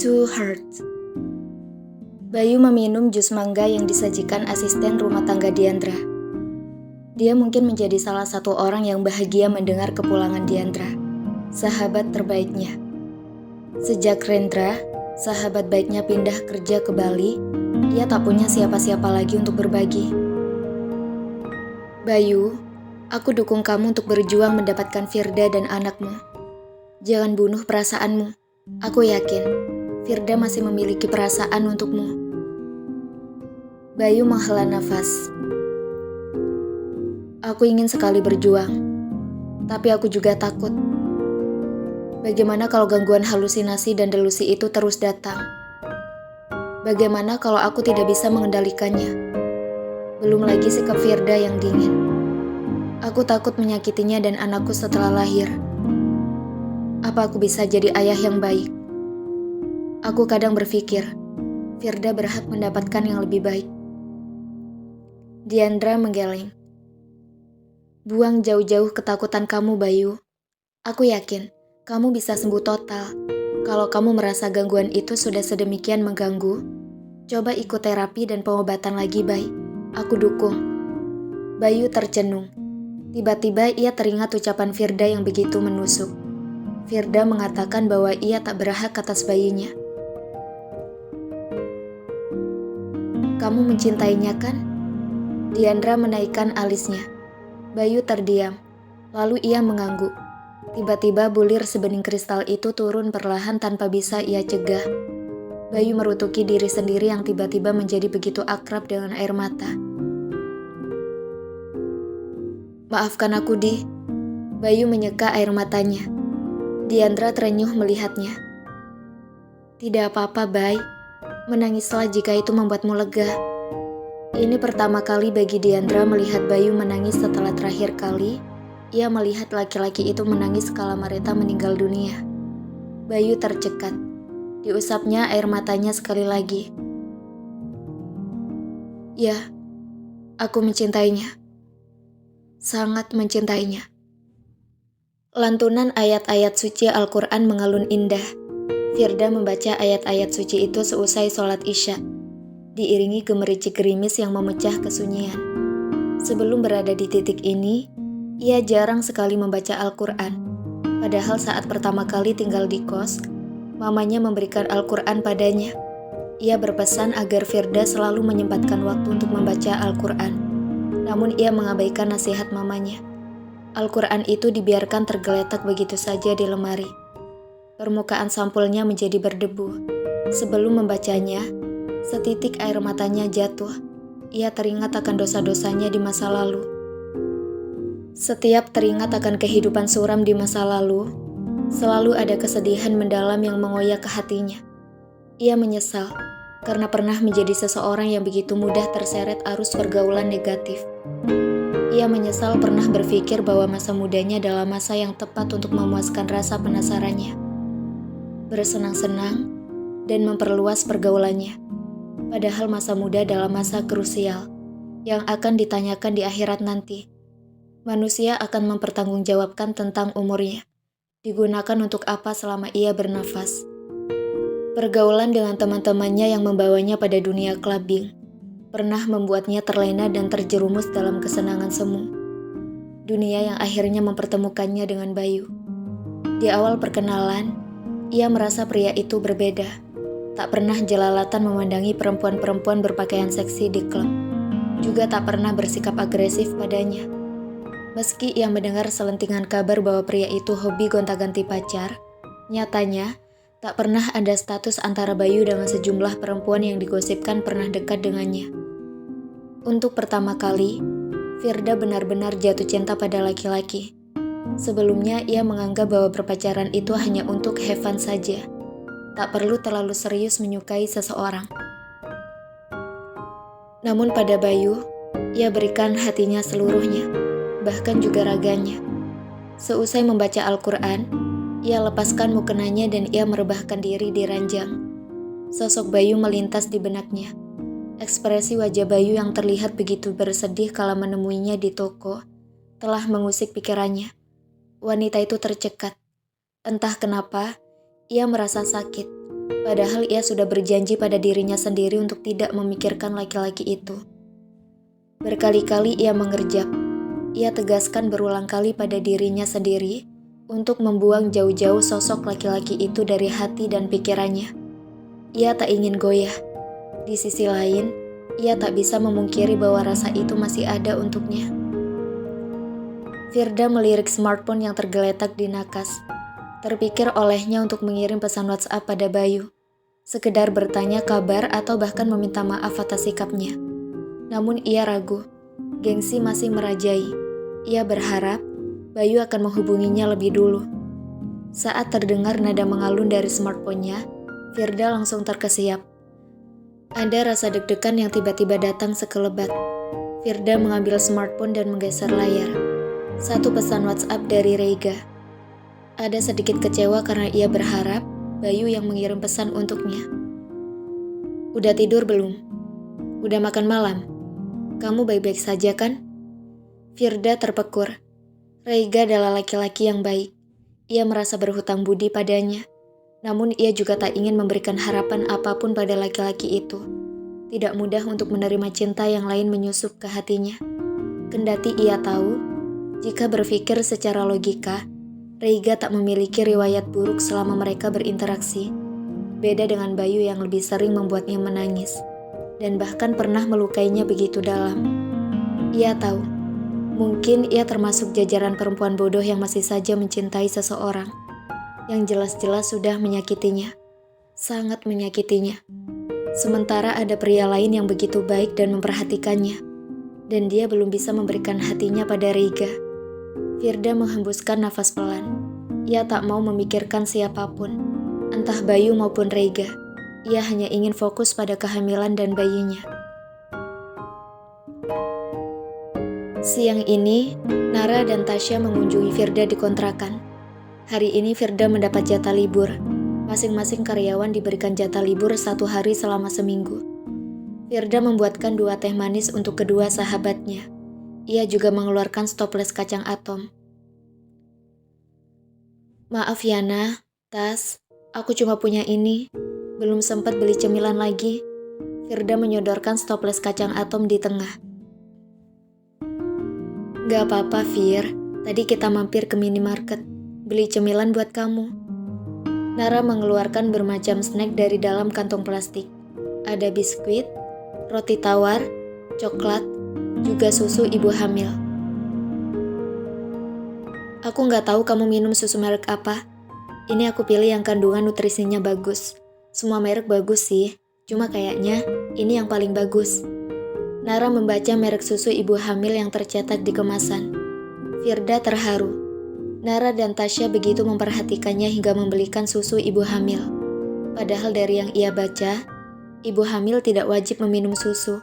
Two Hearts. Bayu meminum jus mangga yang disajikan asisten rumah tangga Diandra. Dia mungkin menjadi salah satu orang yang bahagia mendengar kepulangan Diandra, sahabat terbaiknya. Sejak Rendra, sahabat baiknya pindah kerja ke Bali, ia tak punya siapa-siapa lagi untuk berbagi. Bayu, aku dukung kamu untuk berjuang mendapatkan Firda dan anakmu. Jangan bunuh perasaanmu. Aku yakin Firda masih memiliki perasaan untukmu. Bayu menghela nafas. Aku ingin sekali berjuang, tapi aku juga takut. Bagaimana kalau gangguan halusinasi dan delusi itu terus datang? Bagaimana kalau aku tidak bisa mengendalikannya? Belum lagi sikap Firda yang dingin. Aku takut menyakitinya dan anakku setelah lahir. Apa aku bisa jadi ayah yang baik? Aku kadang berpikir, Firda berhak mendapatkan yang lebih baik. Diandra menggeleng. Buang jauh-jauh ketakutan kamu, Bayu. Aku yakin kamu bisa sembuh total. Kalau kamu merasa gangguan itu sudah sedemikian mengganggu, coba ikut terapi dan pengobatan lagi, Bay. Aku dukung. Bayu tercenung. Tiba-tiba ia teringat ucapan Firda yang begitu menusuk. Firda mengatakan bahwa ia tak berhak atas bayinya. Kamu mencintainya kan? Diandra menaikkan alisnya. Bayu terdiam, lalu ia mengangguk. Tiba-tiba bulir sebening kristal itu turun perlahan tanpa bisa ia cegah. Bayu merutuki diri sendiri yang tiba-tiba menjadi begitu akrab dengan air mata. Maafkan aku, Di. Bayu menyeka air matanya. Diandra terenyuh melihatnya. Tidak apa-apa, Bay. Menangislah jika itu membuatmu lega. Ini pertama kali bagi Diandra melihat Bayu menangis setelah terakhir kali ia melihat laki-laki itu menangis kala Mareta meninggal dunia. Bayu tercekat. Diusapnya air matanya sekali lagi. Ya, aku mencintainya. Sangat mencintainya. Lantunan ayat-ayat suci Al-Quran mengalun indah. Firda membaca ayat-ayat suci itu seusai sholat Isya, diiringi gemericik gerimis yang memecah kesunyian. Sebelum berada di titik ini, ia jarang sekali membaca Al-Quran. Padahal saat pertama kali tinggal di kos, mamanya memberikan Al-Quran padanya. Ia berpesan agar Firda selalu menyempatkan waktu untuk membaca Al-Quran. Namun ia mengabaikan nasihat mamanya. Al-Quran itu dibiarkan tergeletak begitu saja di lemari. Permukaan sampulnya menjadi berdebu. Sebelum membacanya, setitik air matanya jatuh. Ia teringat akan dosa-dosanya di masa lalu. Setiap teringat akan kehidupan suram di masa lalu, selalu ada kesedihan mendalam yang mengoyak ke hatinya. Ia menyesal karena pernah menjadi seseorang yang begitu mudah terseret arus pergaulan negatif. Ia menyesal pernah berpikir bahwa masa mudanya adalah masa yang tepat untuk memuaskan rasa penasarannya, bersenang-senang, dan memperluas pergaulannya. Padahal masa muda adalah masa krusial yang akan ditanyakan di akhirat nanti. Manusia akan mempertanggungjawabkan tentang umurnya, digunakan untuk apa selama ia bernafas. Pergaulan dengan teman-temannya yang membawanya pada dunia clubbing pernah membuatnya terlena dan terjerumus dalam kesenangan semu. Dunia yang akhirnya mempertemukannya dengan Bayu. Di awal perkenalan, ia merasa pria itu berbeda. Tak pernah jelalatan memandangi perempuan-perempuan berpakaian seksi di klub. Juga tak pernah bersikap agresif padanya. Meski ia mendengar selentingan kabar bahwa pria itu hobi gonta-ganti pacar, nyatanya tak pernah ada status antara Bayu dengan sejumlah perempuan yang digosipkan pernah dekat dengannya. Untuk pertama kali, Firda benar-benar jatuh cinta pada laki-laki. Sebelumnya ia menganggap bahwa berpacaran itu hanya untuk have fun saja. Tak perlu terlalu serius menyukai seseorang. Namun pada Bayu, ia berikan hatinya seluruhnya, bahkan juga raganya. Seusai membaca Al-Quran, ia lepaskan mukenanya dan ia merebahkan diri di ranjang. Sosok Bayu melintas di benaknya. Ekspresi wajah Bayu yang terlihat begitu bersedih kala menemuinya di toko telah mengusik pikirannya. Wanita itu tercekat. Entah kenapa, ia merasa sakit. Padahal ia sudah berjanji pada dirinya sendiri untuk tidak memikirkan laki-laki itu. Berkali-kali ia mengerjap. Ia tegaskan berulang kali pada dirinya sendiri untuk membuang jauh-jauh sosok laki-laki itu dari hati dan pikirannya. Ia tak ingin goyah. Di sisi lain, ia tak bisa memungkiri bahwa rasa itu masih ada untuknya. Firda melirik smartphone yang tergeletak di nakas. Terpikir olehnya untuk mengirim pesan WhatsApp pada Bayu. Sekedar bertanya kabar atau bahkan meminta maaf atas sikapnya. Namun ia ragu. Gengsi masih merajai. Ia berharap Bayu akan menghubunginya lebih dulu. Saat terdengar nada mengalun dari smartphone-nya, Firda langsung terkesiap. Ada rasa deg-degan yang tiba-tiba datang sekelebat. Firda mengambil smartphone dan menggeser layar. Satu pesan WhatsApp dari Reiga. Ada sedikit kecewa karena ia berharap Bayu yang mengirim pesan untuknya. Udah tidur belum? Udah makan malam? Kamu baik-baik saja kan? Firda terpekur. Reiga adalah laki-laki yang baik. Ia merasa berhutang budi padanya. Namun ia juga tak ingin memberikan harapan apapun pada laki-laki itu. Tidak mudah untuk menerima cinta yang lain menyusup ke hatinya. Kendati ia tahu, jika berpikir secara logika, Reiga tak memiliki riwayat buruk selama mereka berinteraksi. Beda dengan Bayu yang lebih sering membuatnya menangis, dan bahkan pernah melukainya begitu dalam. Ia tahu, mungkin ia termasuk jajaran perempuan bodoh yang masih saja mencintai seseorang, yang jelas-jelas sudah menyakitinya, sangat menyakitinya. Sementara ada pria lain yang begitu baik dan memperhatikannya, dan dia belum bisa memberikan hatinya pada Reiga. Firda menghembuskan nafas pelan. Ia tak mau memikirkan siapapun, entah Bayu maupun Reiga. Ia hanya ingin fokus pada kehamilan dan bayinya. Siang ini, Nara dan Tasya mengunjungi Firda di kontrakan. Hari ini Firda mendapat jatah libur. Masing-masing karyawan diberikan jatah libur 1 hari selama seminggu. Firda membuatkan 2 teh manis untuk kedua sahabatnya. Ia juga mengeluarkan stoples kacang atom. Maaf Yana, Tas, aku cuma punya ini. Belum sempat beli cemilan lagi. Firda menyodorkan stoples kacang atom di tengah. Gak apa-apa Fir, tadi kita mampir ke minimarket. Beli cemilan buat kamu. Nara mengeluarkan bermacam snack dari dalam kantong plastik. Ada biskuit, roti tawar, coklat, juga susu ibu hamil. Aku nggak tahu kamu minum susu merek apa. Ini aku pilih yang kandungan nutrisinya bagus. Semua merek bagus sih, cuma kayaknya ini yang paling bagus. Nara membaca merek susu ibu hamil yang tercetak di kemasan. Firda terharu. Nara dan Tasya begitu memperhatikannya hingga membelikan susu ibu hamil. Padahal dari yang ia baca, ibu hamil tidak wajib meminum susu.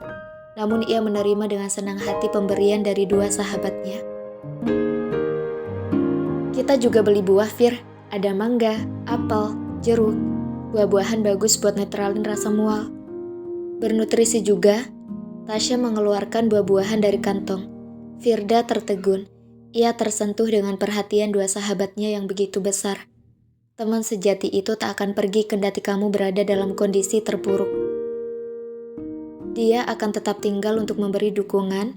Namun ia menerima dengan senang hati pemberian dari 2 sahabatnya. Kita juga beli buah Fir, ada mangga, apel, jeruk. Buah-buahan bagus buat netralin rasa mual. Bernutrisi juga. Tasya mengeluarkan buah-buahan dari kantong. Firda tertegun. Ia tersentuh dengan perhatian 2 sahabatnya yang begitu besar. Teman sejati itu tak akan pergi kendati kamu berada dalam kondisi terpuruk. Dia akan tetap tinggal untuk memberi dukungan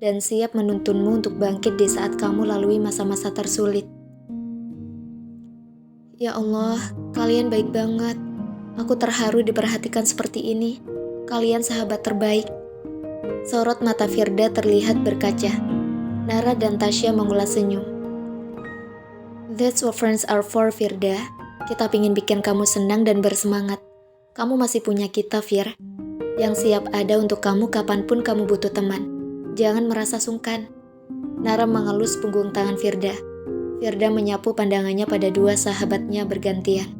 dan siap menuntunmu untuk bangkit di saat kamu lalui masa-masa tersulit. Ya Allah, kalian baik banget. Aku terharu diperhatikan seperti ini. Kalian sahabat terbaik. Sorot mata Firda terlihat berkaca. Nara dan Tasya mengulas senyum. That's what friends are for, Firda. Kita pingin bikin kamu senang dan bersemangat. Kamu masih punya kita, Fir. Yang siap ada untuk kamu kapanpun kamu butuh teman. Jangan merasa sungkan. Nara mengelus punggung tangan Firda. Firda menyapu pandangannya pada 2 sahabatnya bergantian.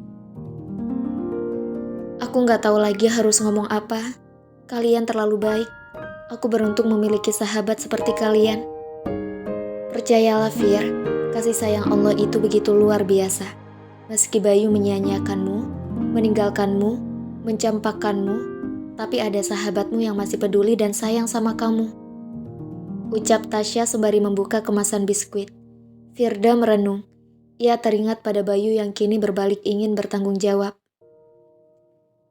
Aku nggak tahu lagi harus ngomong apa. Kalian terlalu baik. Aku beruntung memiliki sahabat seperti kalian. Percayalah Fir, kasih sayang Allah itu begitu luar biasa. Meski Bayu menyia-nyiakanmu, meninggalkanmu, mencampakkanmu, tapi ada sahabatmu yang masih peduli dan sayang sama kamu. Ucap Tasya sembari membuka kemasan biskuit. Firda merenung. Ia teringat pada Bayu yang kini berbalik ingin bertanggung jawab.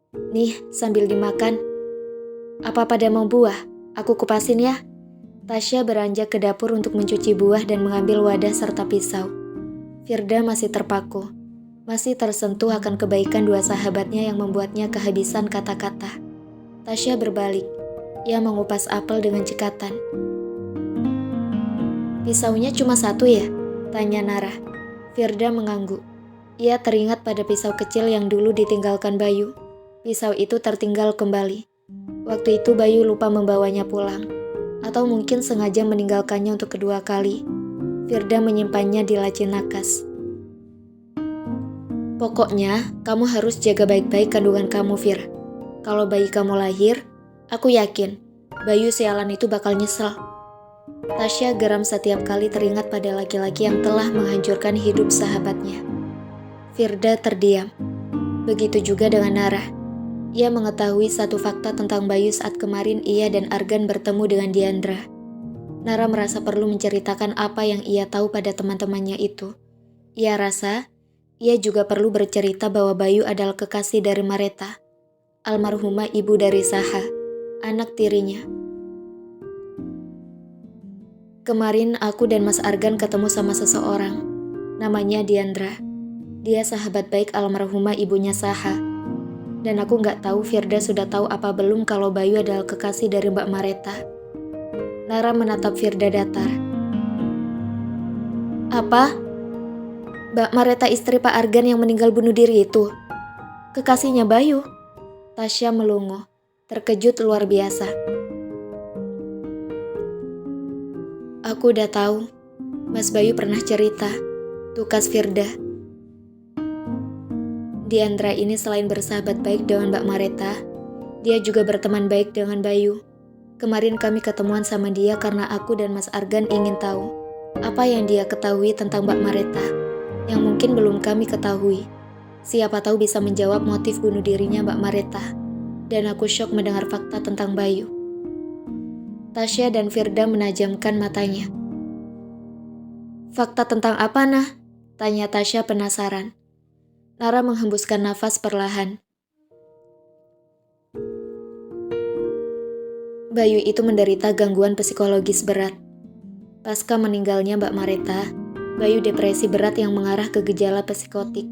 Nih, sambil dimakan. Apa pada mau buah? Aku kupasin ya. Tasya beranjak ke dapur untuk mencuci buah dan mengambil wadah serta pisau. Firda masih terpaku, masih tersentuh akan kebaikan dua sahabatnya yang membuatnya kehabisan kata-kata. Tasya berbalik. Ia mengupas apel dengan cekatan. Pisaunya cuma satu ya? Tanya Nara. Firda mengangguk. Ia teringat pada pisau kecil yang dulu ditinggalkan Bayu. Pisau itu tertinggal kembali. Waktu itu Bayu lupa membawanya pulang. Atau mungkin sengaja meninggalkannya untuk kedua kali. Firda menyimpannya di laci nakas. Pokoknya, kamu harus jaga baik-baik kandungan kamu, Fir. Kalau bayi kamu lahir, aku yakin Bayu sialan itu bakal nyesel. Tasya geram setiap kali teringat pada laki-laki yang telah menghancurkan hidup sahabatnya. Firda terdiam. Begitu juga dengan Nara. Ia mengetahui satu fakta tentang Bayu saat kemarin ia dan Argan bertemu dengan Diandra. Nara merasa perlu menceritakan apa yang ia tahu pada teman-temannya itu. Ia rasa, ia juga perlu bercerita bahwa Bayu adalah kekasih dari Mareta, almarhumah ibu dari Saha, anak tirinya. Kemarin aku dan Mas Argan ketemu sama seseorang. Namanya Diandra. Dia sahabat baik almarhumah ibunya Saha. Dan aku nggak tahu Firda sudah tahu apa belum kalau Bayu adalah kekasih dari Mbak Mareta. Nara menatap Firda datar. Apa? Mbak Mareta istri Pak Argan yang meninggal bunuh diri itu? Kekasihnya Bayu? Tasya melongo, terkejut luar biasa. Aku udah tahu, Mas Bayu pernah cerita, tukas Firda. Diandra ini selain bersahabat baik dengan Mbak Mareta, dia juga berteman baik dengan Bayu. Kemarin kami ketemuan sama dia karena aku dan Mas Argan ingin tahu apa yang dia ketahui tentang Mbak Mareta, yang mungkin belum kami ketahui. Siapa tahu bisa menjawab motif bunuh dirinya Mbak Mareta. Dan aku syok mendengar fakta tentang Bayu. Tasya dan Firda menajamkan matanya. Fakta tentang apa, Nah? Tanya Tasya penasaran. Nara menghembuskan nafas perlahan. Bayu itu menderita gangguan psikologis berat. Pasca meninggalnya Mbak Mareta, Bayu depresi berat yang mengarah ke gejala psikotik.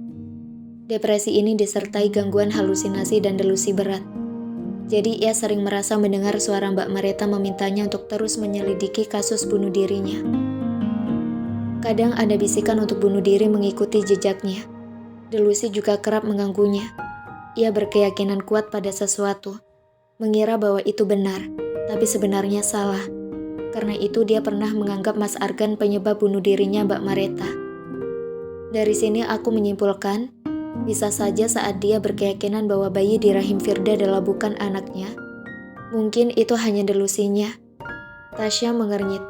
Depresi ini disertai gangguan halusinasi dan delusi berat. Jadi ia sering merasa mendengar suara Mbak Mareta memintanya untuk terus menyelidiki kasus bunuh dirinya. Kadang ada bisikan untuk bunuh diri mengikuti jejaknya. Delusi juga kerap mengganggunya. Ia berkeyakinan kuat pada sesuatu, mengira bahwa itu benar, tapi sebenarnya salah. Karena itu dia pernah menganggap Mas Argan penyebab bunuh dirinya Mbak Mareta. Dari sini aku menyimpulkan, bisa saja saat dia berkeyakinan bahwa bayi di rahim Firda adalah bukan anaknya, mungkin itu hanya delusinya. Tasya mengernyit.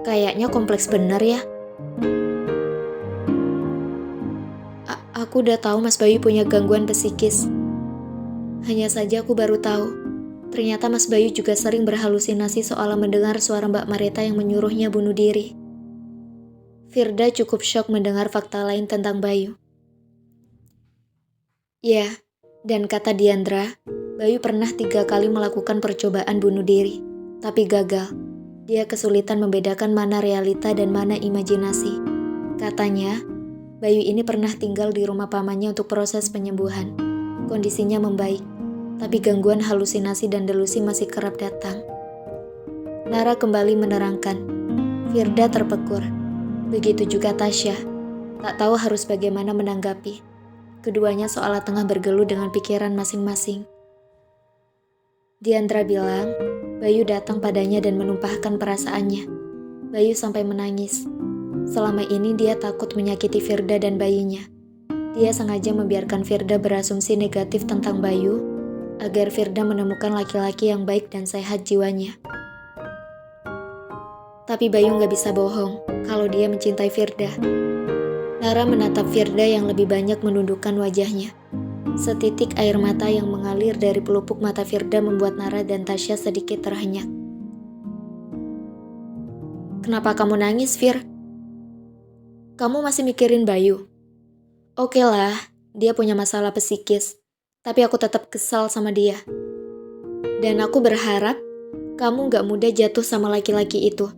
Kayaknya kompleks benar ya. Aku udah tahu Mas Bayu punya gangguan psikis. Hanya saja aku baru tahu, ternyata Mas Bayu juga sering berhalusinasi soal mendengar suara Mbak Mareta yang menyuruhnya bunuh diri. Firda cukup syok mendengar fakta lain tentang Bayu. Ya, dan kata Diandra, Bayu pernah 3 kali melakukan percobaan bunuh diri, tapi gagal. Dia kesulitan membedakan mana realita dan mana imajinasi. Katanya, Bayu ini pernah tinggal di rumah pamannya untuk proses penyembuhan. Kondisinya membaik, tapi gangguan halusinasi dan delusi masih kerap datang. Nara kembali menerangkan. Firda terpekur. Begitu juga Tasya. Tak tahu harus bagaimana menanggapi. Keduanya seolah tengah bergelut dengan pikiran masing-masing. Diandra bilang, Bayu datang padanya dan menumpahkan perasaannya. Bayu sampai menangis. Selama ini dia takut menyakiti Firda dan bayinya. Dia sengaja membiarkan Firda berasumsi negatif tentang Bayu, agar Firda menemukan laki-laki yang baik dan sehat jiwanya. Tapi Bayu gak bisa bohong kalau dia mencintai Firda. Nara menatap Firda yang lebih banyak menundukkan wajahnya. Setitik air mata yang mengalir dari pelupuk mata Firda membuat Nara dan Tasya sedikit terhenyak. Kenapa kamu nangis, Fir? Kamu masih mikirin Bayu? Oke lah, dia punya masalah psikis. Tapi aku tetap kesal sama dia. Dan aku berharap kamu gak mudah jatuh sama laki-laki itu.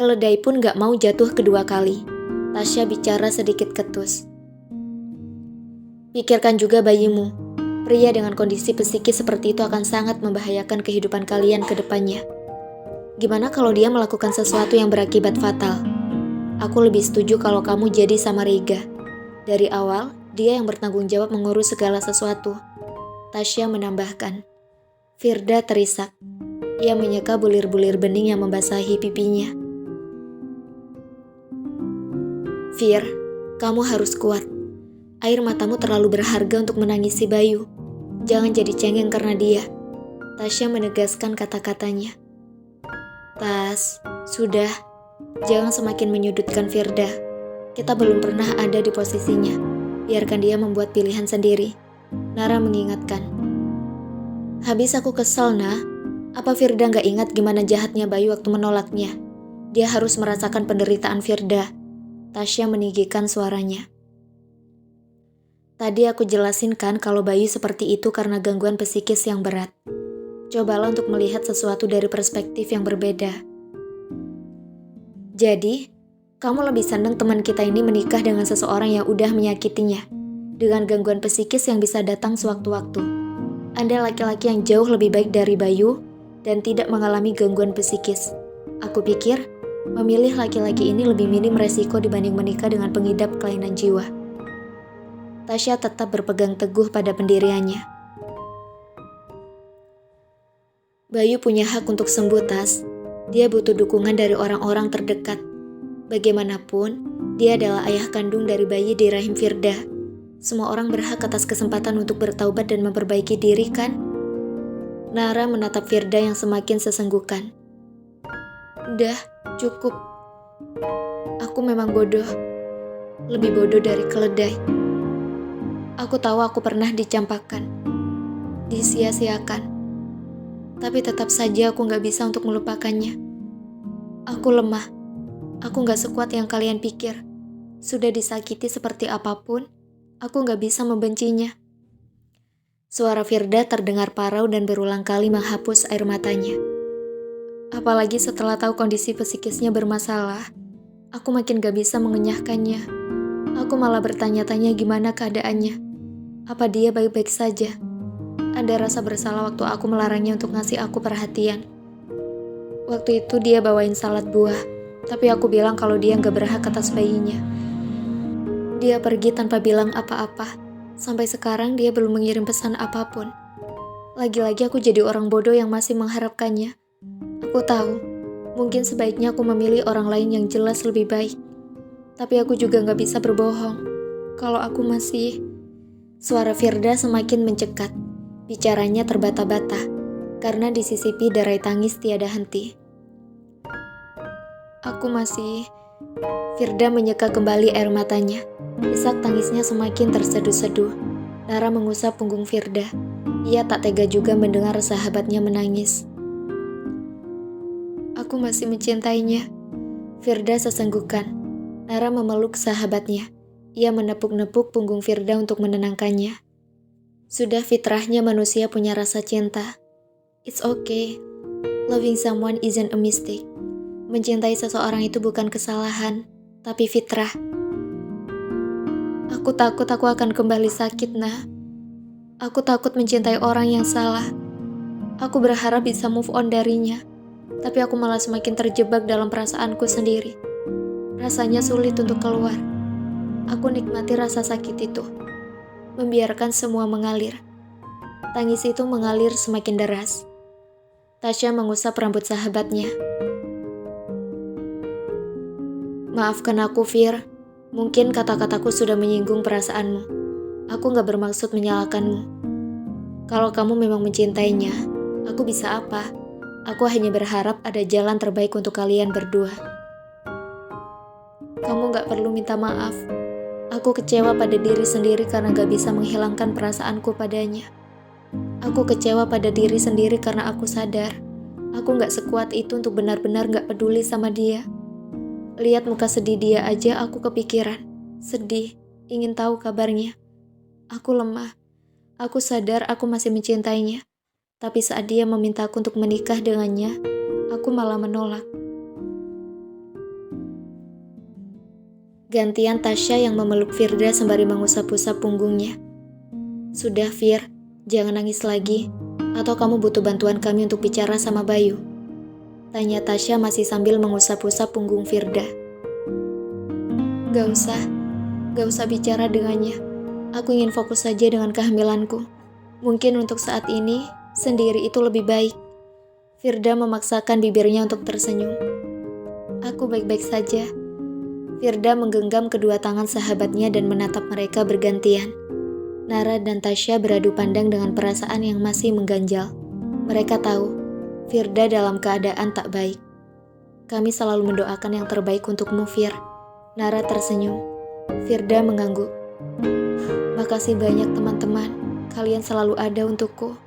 Keledai pun gak mau jatuh kedua kali. Tasya bicara sedikit ketus. Pikirkan juga bayimu. Pria dengan kondisi psikis seperti itu akan sangat membahayakan kehidupan kalian ke depannya. Gimana kalau dia melakukan sesuatu yang berakibat fatal? Aku lebih setuju kalau kamu jadi sama Rega. Dari awal, dia yang bertanggung jawab mengurus segala sesuatu. Tasya menambahkan. Firda terisak. Ia menyeka bulir-bulir bening yang membasahi pipinya. Fir, kamu harus kuat. Air matamu terlalu berharga untuk menangisi Bayu. Jangan jadi cengeng karena dia. Tasya menegaskan kata-katanya. Tas, sudah. Jangan semakin menyudutkan Firda. Kita belum pernah ada di posisinya. Biarkan dia membuat pilihan sendiri. Nara mengingatkan. Habis aku kesal, Nah. Apa Firda gak ingat gimana jahatnya Bayu waktu menolaknya? Dia harus merasakan penderitaan Firda. Tasya meninggikan suaranya. Tadi aku jelasin kan kalau Bayu seperti itu karena gangguan psikis yang berat. Cobalah untuk melihat sesuatu dari perspektif yang berbeda. Jadi, kamu lebih senang teman kita ini menikah dengan seseorang yang udah menyakitinya, dengan gangguan psikis yang bisa datang sewaktu-waktu. Anda laki-laki yang jauh lebih baik dari Bayu dan tidak mengalami gangguan psikis. Aku pikir, memilih laki-laki ini lebih minim resiko dibanding menikah dengan pengidap kelainan jiwa. Tasya tetap berpegang teguh pada pendiriannya. Bayu punya hak untuk sembuh, Tas. Dia butuh dukungan dari orang-orang terdekat. Bagaimanapun, dia adalah ayah kandung dari bayi di rahim Firda. Semua orang berhak atas kesempatan untuk bertaubat dan memperbaiki diri, kan? Nara menatap Firda yang semakin sesenggukan. Udah, cukup. Aku memang bodoh. Lebih bodoh dari keledai. Aku tahu aku pernah dicampakkan. Disia-siakan. Tapi tetap saja aku gak bisa untuk melupakannya. Aku lemah. Aku gak sekuat yang kalian pikir. Sudah disakiti seperti apapun, aku gak bisa membencinya. Suara Firda terdengar parau dan berulang kali menghapus air matanya. Apalagi setelah tahu kondisi psikisnya bermasalah, aku makin gak bisa mengenyahkannya. Aku malah bertanya-tanya gimana keadaannya. Apa dia baik-baik saja? Ada rasa bersalah waktu aku melarangnya untuk ngasih aku perhatian. Waktu itu dia bawain salad buah, tapi aku bilang kalau dia gak berhak atas bayinya. Dia pergi tanpa bilang apa-apa. Sampai sekarang dia belum mengirim pesan apapun. Lagi-lagi aku jadi orang bodoh yang masih mengharapkannya. Aku tahu, mungkin sebaiknya aku memilih orang lain yang jelas lebih baik. Tapi aku juga gak bisa berbohong. Kalau aku masih... Suara Firda semakin mencekat. Bicaranya terbata-bata, karena disisipi derai tangis tiada henti. Aku masih... Firda menyeka kembali air matanya. Isak tangisnya semakin terseduh-seduh. Nara mengusap punggung Firda. Ia tak tega juga mendengar sahabatnya menangis. Aku masih mencintainya. Firda sesenggukan. Nara memeluk sahabatnya. Ia menepuk-nepuk punggung Firda untuk menenangkannya. Sudah fitrahnya manusia punya rasa cinta. It's okay. Loving someone isn't a mistake. Mencintai seseorang itu bukan kesalahan, tapi fitrah. Aku takut aku akan kembali sakit, Nah. Aku takut mencintai orang yang salah. Aku berharap bisa move on darinya, tapi aku malah semakin terjebak dalam perasaanku sendiri. Rasanya sulit untuk keluar. Aku nikmati rasa sakit itu. Membiarkan semua mengalir. Tangis itu mengalir semakin deras. Tasya mengusap rambut sahabatnya. Maafkan aku, Fir. Mungkin kata-kataku sudah menyinggung perasaanmu. Aku gak bermaksud menyalahkanmu. Kalau kamu memang mencintainya, aku bisa apa? Aku hanya berharap ada jalan terbaik untuk kalian berdua. Kamu gak perlu minta maaf. Aku kecewa pada diri sendiri karena gak bisa menghilangkan perasaanku padanya. Aku kecewa pada diri sendiri karena aku sadar aku gak sekuat itu untuk benar-benar gak peduli sama dia. Lihat muka sedih dia aja aku kepikiran. Sedih, ingin tahu kabarnya. Aku lemah. Aku sadar aku masih mencintainya. Tapi saat dia memintaku untuk menikah dengannya, aku malah menolak. Gantian Tasya yang memeluk Firda sembari mengusap-usap punggungnya. Sudah Fir, jangan nangis lagi. Atau kamu butuh bantuan kami untuk bicara sama Bayu? Tanya Tasya masih sambil mengusap-usap punggung Firda. Gak usah bicara dengannya. Aku ingin fokus saja dengan kehamilanku. Mungkin untuk saat ini, sendiri itu lebih baik. Firda memaksakan bibirnya untuk tersenyum. Aku baik-baik saja. Firda menggenggam kedua tangan sahabatnya dan menatap mereka bergantian. Nara dan Tasya beradu pandang dengan perasaan yang masih mengganjal. Mereka tahu, Firda dalam keadaan tak baik. Kami selalu mendoakan yang terbaik untukmu, Fir. Nara tersenyum. Firda mengangguk. Makasih banyak teman-teman, kalian selalu ada untukku.